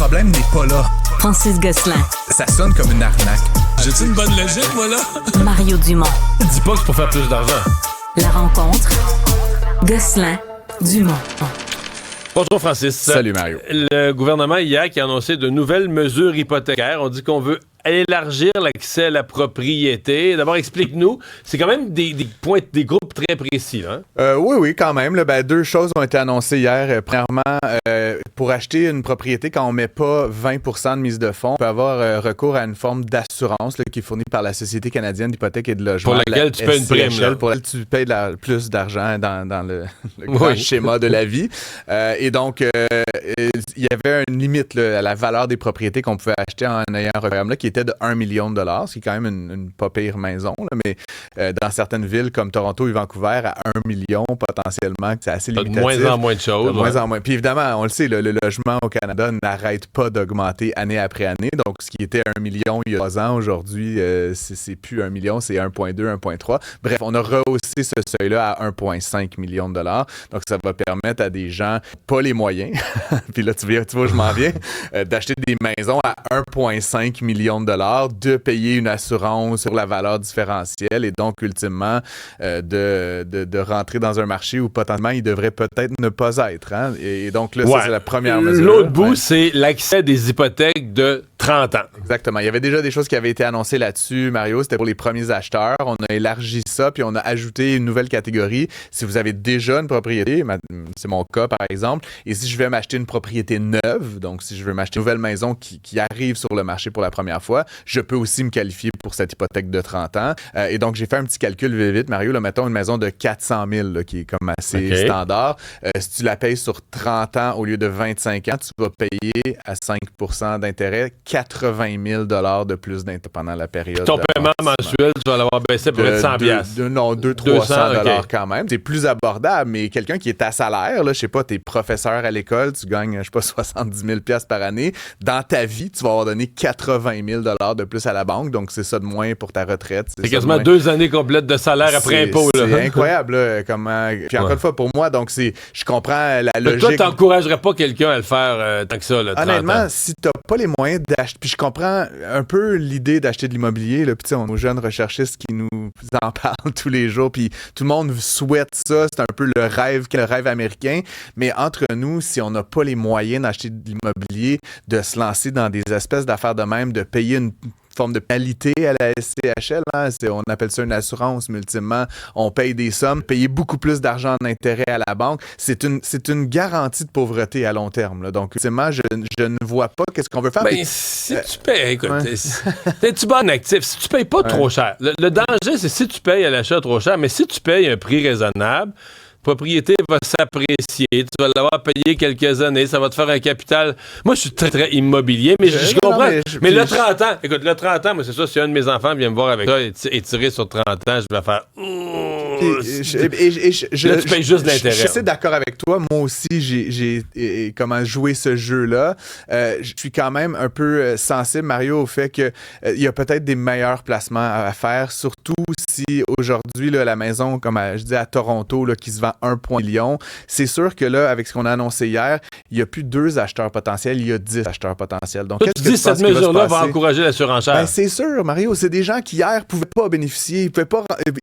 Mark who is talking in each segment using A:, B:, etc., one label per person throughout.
A: problème n'est pas là.
B: Francis Gosselin.
A: Ça sonne comme une arnaque.
C: J'ai-tu une bonne logique, moi, là?
B: Mario Dumont.
C: Dis pas que c'est pour faire plus d'argent.
B: La rencontre. Gosselin. Dumont.
C: Bonjour, Francis.
D: Salut, Mario.
C: Le gouvernement, hier, qui a annoncé de nouvelles mesures hypothécaires. On dit qu'on veut élargir l'accès à la propriété. D'abord, explique-nous. C'est quand même des groupes très précis, hein?
D: Oui, quand même. Là, deux choses ont été annoncées hier. Premièrement, pour acheter une propriété, quand on ne met pas 20% de mise de fonds, on peut avoir recours à une forme d'assurance là, qui est fournie par la Société canadienne d'hypothèque et de logement.
C: Pour laquelle tu payes une prime. Là.
D: Pour laquelle tu payes plus d'argent dans le grand schéma de la vie. Et donc, il y avait une limite là, à la valeur des propriétés qu'on pouvait acheter en ayant un programme là, qui était de 1 million de dollars, ce qui est quand même une pas pire maison. Là, mais dans certaines villes comme Toronto et Vancouver, à 1 million potentiellement, c'est assez limitatif.
C: De moins en moins de choses.
D: De moins en moins. Puis évidemment, on le sait, le logement au Canada n'arrête pas d'augmenter année après année. Donc, ce qui était 1 million il y a 3 ans, aujourd'hui, c'est plus 1 million, c'est 1,2, 1,3. Bref, on a rehaussé ce seuil-là à 1,5 million de dollars. Donc, ça va permettre à des gens, pas les moyens, puis là, tu vois, je m'en viens, d'acheter des maisons à 1,5 million de dollars, de payer une assurance sur la valeur différentielle et donc, ultimement, de rentrer dans un marché où potentiellement, il devrait peut-être ne pas être. Hein? Et donc, là, ça, c'est la première mesure.
C: L'autre bout, c'est l'accès à des hypothèques de 30 ans.
D: Exactement. Il y avait déjà des choses qui avaient été annoncées là-dessus, Mario. C'était pour les premiers acheteurs. On a élargi ça, puis on a ajouté une nouvelle catégorie. Si vous avez déjà une propriété, c'est mon cas, par exemple, et si je vais m'acheter une propriété neuve, donc si je veux m'acheter une nouvelle maison qui arrive sur le marché pour la première fois, je peux aussi me qualifier pour cette hypothèque de 30 ans. Et donc, j'ai fait un petit calcul vite, Mario. Là, mettons une maison de 400 000, là, qui est comme assez standard. Si tu la payes sur 30 ans au lieu de 25 ans, tu vas payer à 5% d'intérêt 80 000 $ de plus d'intérêt pendant la période.
C: Ton paiement mensuel, tu vas l'avoir baissé pour être 100 $.
D: Non, 200-300 $ quand même. C'est plus abordable, mais quelqu'un qui est à salaire, là, je sais pas, t'es professeur à l'école, tu gagnes, je sais pas, 70 000 $ par année. Dans ta vie, tu vas avoir donné 80 000 $ de plus à la banque, donc c'est ça de moins pour ta retraite.
C: C'est quasiment 2 années complètes de salaire après impôt.
D: C'est incroyable, là, comment... Puis encore une fois, pour moi, donc je comprends la logique.
C: Toi, t'encouragerais pas quelqu'un à le faire tant que ça, là, 30
D: Honnêtement,
C: ans.
D: si t'as pas les moyens d'acheter, puis je comprends un peu l'idée d'acheter de l'immobilier, là, puis tu sais, on a nos jeunes recherchistes qui nous en parlent tous les jours, puis tout le monde souhaite ça, c'est un peu le rêve américain, mais entre nous, si on n'a pas les moyens d'acheter de l'immobilier, de se lancer dans des espèces d'affaires de même, de payer une forme de qualité à la SCHL, hein? On appelle ça une assurance, mais ultimement, on paye des sommes, payer beaucoup plus d'argent en intérêt à la banque, c'est une garantie de pauvreté à long terme. Là. Donc, ultimement, je ne vois pas qu'est-ce qu'on veut faire.
C: Ben, si tu payes, écoute, t'es-tu bon actif? Si tu payes pas trop cher, le danger, c'est si tu payes à l'achat trop cher, mais si tu payes un prix raisonnable, propriété va s'apprécier, tu vas l'avoir payé quelques années, ça va te faire un capital. Moi, je suis très, très immobilier, mais je comprends. Mais le 30 ans, écoute, le 30 ans, moi, c'est ça, si un de mes enfants vient me voir avec ça et tirer sur 30 ans, je vais faire... Là, tu payes juste l'intérêt.
D: Je suis d'accord avec toi. Moi aussi, j'ai comment joué ce jeu-là. Je suis quand même un peu sensible, Mario, au fait qu'il y a peut-être des meilleurs placements à faire, surtout si aujourd'hui, là, la maison, comme je dis à Toronto, là, qui se vend 1,1 million, c'est sûr que là, avec ce qu'on a annoncé hier, il n'y a plus 2 acheteurs potentiels, il y a 10 acheteurs potentiels. Donc,
C: toi, tu dis que cette mesure-là va encourager la surenchère.
D: Ben, c'est sûr, Mario. C'est des gens qui, hier, ne pouvaient pas bénéficier.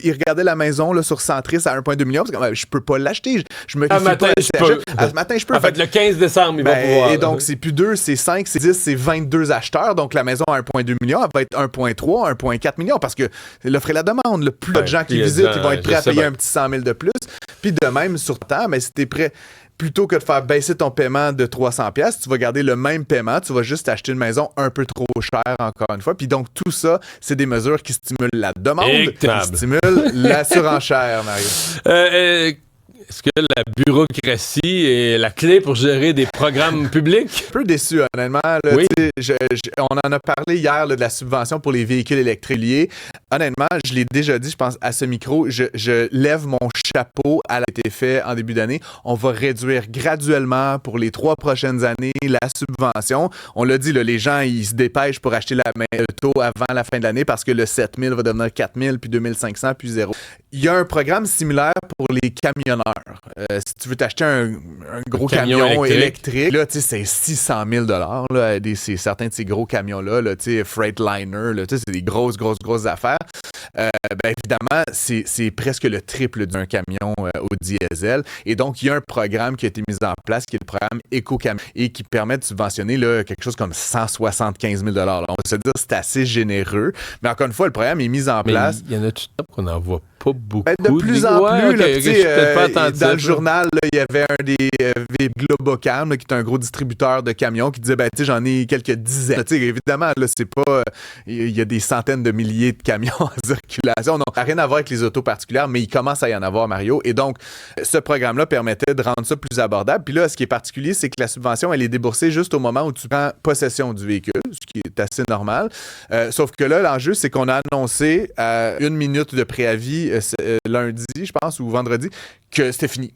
D: Ils regardaient la maison là, sur Centris à 1,2 million parce que je peux pas l'acheter. Je me
C: matin,
D: je peux.
C: En fait, le 15 décembre, il va pouvoir.
D: Et donc, c'est plus 2, c'est 5, c'est 10, c'est 22 acheteurs. Donc, la maison à 1,2 million, elle va être 1,3, 1,4 million parce que l'offre et la demande. Le plus de gens qui visitent, ils vont être prêts à payer un petit 100 000 de plus. Puis de même, sur temps, mais si t'es prêt, plutôt que de faire baisser ton paiement de 300$, tu vas garder le même paiement, tu vas juste acheter une maison un peu trop chère encore une fois. Puis donc, tout ça, c'est des mesures qui stimulent la demande, qui stimulent la surenchère, Mario.
C: Est-ce que la bureaucratie est la clé pour gérer des programmes publics?
D: Un peu déçu, honnêtement. Là,
C: oui.
D: On en a parlé hier là, de la subvention pour les véhicules électriques. honnêtement, je l'ai déjà dit, je pense, à ce micro, je lève mon chapeau à ce qui a été fait en début d'année. On va réduire graduellement pour les 3 prochaines années la subvention. On l'a dit, là, les gens, ils se dépêchent pour acheter l'auto avant la fin de l'année parce que le 7 000 va devenir 4 000, puis 2 500, puis 0. Il y a un programme similaire pour les camionneurs. Si tu veux t'acheter un gros camion électrique, là, tu sais, c'est 600 000 $. Là, c'est certains de ces gros camions-là, là, tu sais, Freightliner, là, tu sais, c'est des grosses affaires. Évidemment, c'est presque le triple d'un camion au diesel. Et donc, il y a un programme qui a été mis en place, qui est le programme Éco-Camion, et qui permet de subventionner là, quelque chose comme 175 000 $. Là, on va se dire que c'est assez généreux. Mais encore une fois, le programme est mis en place.
C: Il y en a tout le temps qu'on n'en voit pas beaucoup.
D: De plus en plus, dans le journal, là, il y avait un des Globocam, là, qui est un gros distributeur de camions, qui disait, j'en ai quelques dizaines. Évidemment, là, c'est pas... Il y a des centaines de milliers de camions en circulation. Non, ça n'a rien à voir avec les autos particulières, mais il commence à y en avoir, Mario. Et donc, ce programme-là permettait de rendre ça plus abordable. Puis là, ce qui est particulier, c'est que la subvention, elle est déboursée juste au moment où tu prends possession du véhicule, ce qui est assez normal. Sauf que là, l'enjeu, c'est qu'on a annoncé à 1 minute de préavis lundi, je pense, ou vendredi, que c'était fini.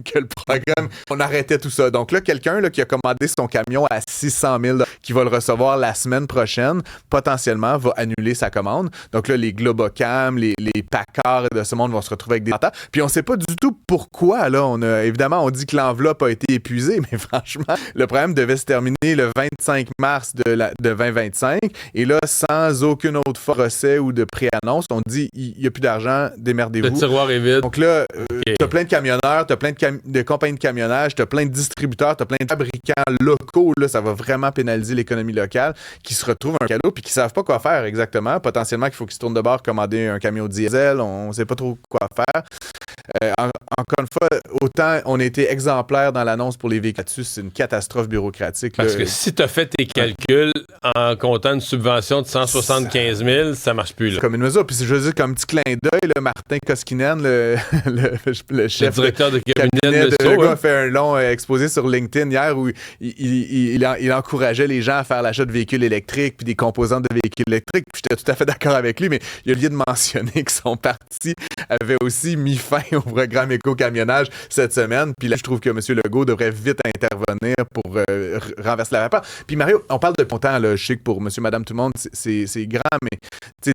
D: Que le programme, on arrêtait tout ça. Donc là, quelqu'un là, qui a commandé son camion à 600 000 $, qui va le recevoir la semaine prochaine, potentiellement, va annuler sa commande. Donc là, les Globocam, les Packard de ce monde vont se retrouver avec des attentes. Puis on ne sait pas du tout pourquoi. Là, évidemment, on dit que l'enveloppe a été épuisée, mais franchement, le programme devait se terminer le 25 mars de 2025. Et là, sans aucune autre procès ou de pré-annonce, on dit il n'y a plus d'argent, démerdez-vous.
C: Le tiroir est vide.
D: Donc là, t'as plein de camionneurs, t'as plein de compagnies de camionnage, t'as plein de distributeurs, t'as plein de fabricants locaux. Là, ça va vraiment pénaliser l'économie locale qui se retrouvent un cadeau puis qui savent pas quoi faire exactement. Potentiellement qu'il faut qu'ils se tournent de bord, commander un camion diesel. On sait pas trop quoi faire. Encore une fois, autant on a été exemplaire dans l'annonce pour les véhicules là-dessus, c'est une catastrophe bureaucratique.
C: Parce que si tu as fait tes calculs en comptant une subvention de 175 000, ça marche plus. Là.
D: Comme une mesure. Puis je veux dire, comme petit clin d'œil, là, Martin Koskinen, le chef,
C: le directeur de cabinet de
D: le gars a fait un long exposé sur LinkedIn hier où il encourageait les gens à faire l'achat de véhicules électriques puis des composantes de véhicules électriques. Puis j'étais tout à fait d'accord avec lui, mais il a oublié de mentionner que son parti avait aussi mis fin au programme éco-camionnage cette semaine. Puis là, je trouve que M. Legault devrait vite intervenir pour renverser la vapeur. Puis Mario, on parle de montant, là, je sais que pour monsieur, madame, tout le monde, c'est grand, mais c'est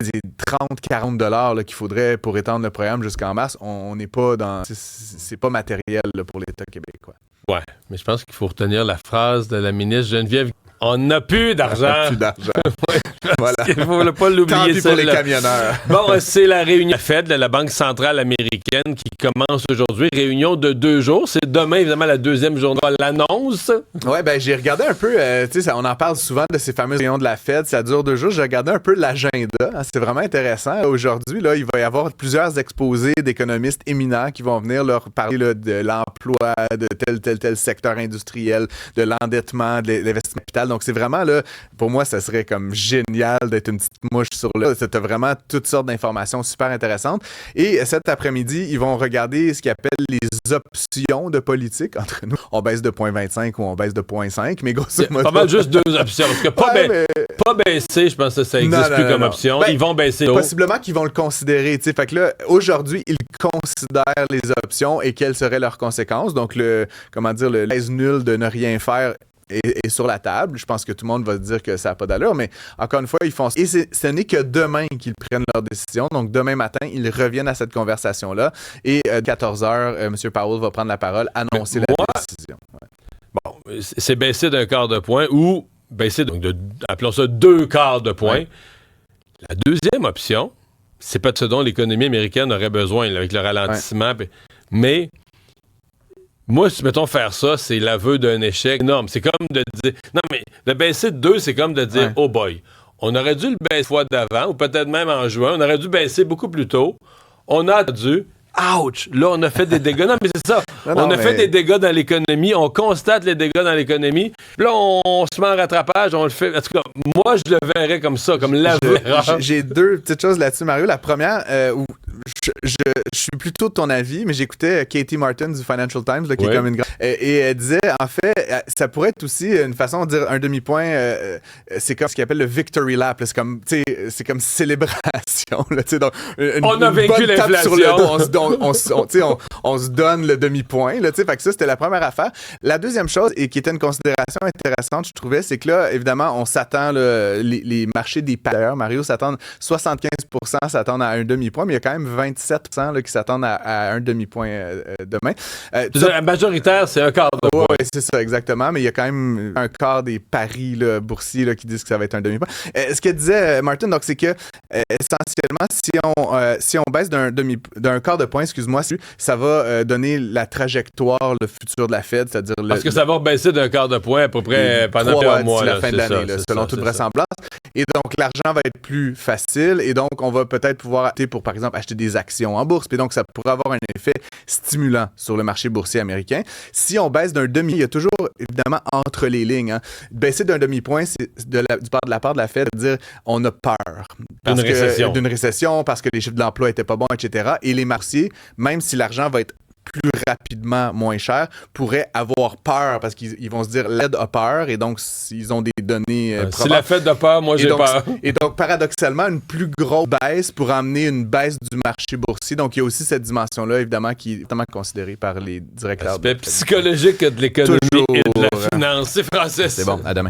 D: 30-40 $ qu'il faudrait pour étendre le programme jusqu'en mars. On n'est pas dans... C'est pas matériel là, pour l'État québécois.
C: Ouais, mais je pense qu'il faut retenir la phrase de la ministre Geneviève. On n'a plus d'argent.
D: On n'a plus d'argent.
C: Ouais, voilà. Il ne faut pas l'oublier.
D: Tant pis pour les camionneurs.
C: Bon, c'est la réunion Fed, la Banque centrale américaine, qui commence aujourd'hui. Réunion de 2 jours. C'est demain, évidemment, la deuxième journée. L'annonce.
D: Oui, j'ai regardé un peu, on en parle souvent de ces fameuses réunions de la Fed. Ça dure 2 jours. J'ai regardé un peu l'agenda. C'est vraiment intéressant. Aujourd'hui, là, il va y avoir plusieurs exposés d'économistes éminents qui vont venir leur parler là, de l'emploi, de tel secteur industriel, de l'endettement, de l'investissement capital. Donc, c'est vraiment, là, pour moi, ça serait comme génial d'être une petite mouche sur là. C'était vraiment toutes sortes d'informations super intéressantes. Et cet après-midi, ils vont regarder ce qu'ils appellent les options de politique entre nous. On baisse de 0,25 ou on baisse de 0,5, mais grosso modo...
C: Pas mal juste 2 options. Parce que pas baisser, je pense que ça n'existe plus comme option. Ils vont baisser.
D: Possiblement qu'ils vont le considérer. T'sais. Fait que là, aujourd'hui, ils considèrent les options et quelles seraient leurs conséquences. Donc, le l'aise nul de ne rien faire est sur la table. Je pense que tout le monde va se dire que ça n'a pas d'allure, mais encore une fois, ils font... Et ce n'est que demain qu'ils prennent leur décision. Donc, demain matin, ils reviennent à cette conversation-là. Et à 14h, M. Powell va prendre la parole, annoncer la décision. Ouais.
C: Bon, c'est baissé d'un quart de point ou baissé, donc appelons ça 2 quarts de point. Ouais. La deuxième option, c'est pas de ce dont l'économie américaine aurait besoin, là, avec le ralentissement. Ouais. Mais... moi, si mettons faire ça, c'est l'aveu d'un échec énorme. C'est comme de dire... Non, mais de baisser de 2, c'est comme de dire, oh boy, on aurait dû le baisser fois d'avant, ou peut-être même en juin, on aurait dû baisser beaucoup plus tôt. On a dû... ouch! Là, on a fait des dégâts. Non, mais c'est ça. On a fait des dégâts dans l'économie, on constate les dégâts dans l'économie. Puis là, on se met en rattrapage, on le fait. En tout cas, moi, je le verrais comme ça, comme l'avérage.
D: J'ai deux petites choses là-dessus, Mario. La première, où je suis plutôt de ton avis, mais j'écoutais Katie Martin du Financial Times, là, qui est comme une grande... Et elle disait, en fait, ça pourrait être aussi une façon de dire un demi-point, c'est comme ce qu'ils appelle le victory lap. Là, c'est comme célébration. Là, donc,
C: on a vaincu l'inflation.
D: On se donne le demi-point. Là, fait que ça, c'était la première affaire. La deuxième chose, et qui était une considération intéressante, je trouvais, c'est que là, évidemment, on s'attend, les marchés des parieurs, Mario, s'attendent 75% s'attendent à un demi-point, mais il y a quand même 27% là, qui s'attendent à un demi-point demain.
C: La majoritaire, c'est un quart de point.
D: Oui, c'est ça, exactement. Mais il y a quand même un quart des paris là, boursiers là, qui disent que ça va être un demi-point. Ce que disait Martin, donc, c'est que essentiellement, si on baisse d'un quart de point, excuse-moi, ça va donner la trajectoire, le futur de la Fed, c'est-à-dire...
C: Parce que ça va baisser d'un quart de point à peu près pendant un mois.
D: La fin de l'année, selon toute vraisemblance. Et donc, l'argent va être plus facile et donc, on va peut-être pouvoir opter pour, par exemple, acheter des actions en bourse. Puis donc, ça pourrait avoir un effet stimulant sur le marché boursier américain. Si on baisse d'un demi, il y a toujours, évidemment, entre les lignes. Hein. Baisser d'un demi-point, c'est de la part de la Fed de dire on a peur. D'une récession, parce que les chiffres de l'emploi n'étaient pas bons, etc. Et les marchés, même si l'argent va être plus rapidement moins cher, pourraient avoir peur parce qu'ils vont se dire l'aide a peur et donc ils ont des données
C: si la Fed a peur, moi j'ai peur.
D: Et donc paradoxalement, une plus grosse baisse pourrait amener une baisse du marché boursier. Donc il y a aussi cette dimension-là évidemment qui est évidemment considérée par les directeurs.
C: L'aspect psychologique de l'économie et de la finance. C'est français.
D: C'est bon, à demain.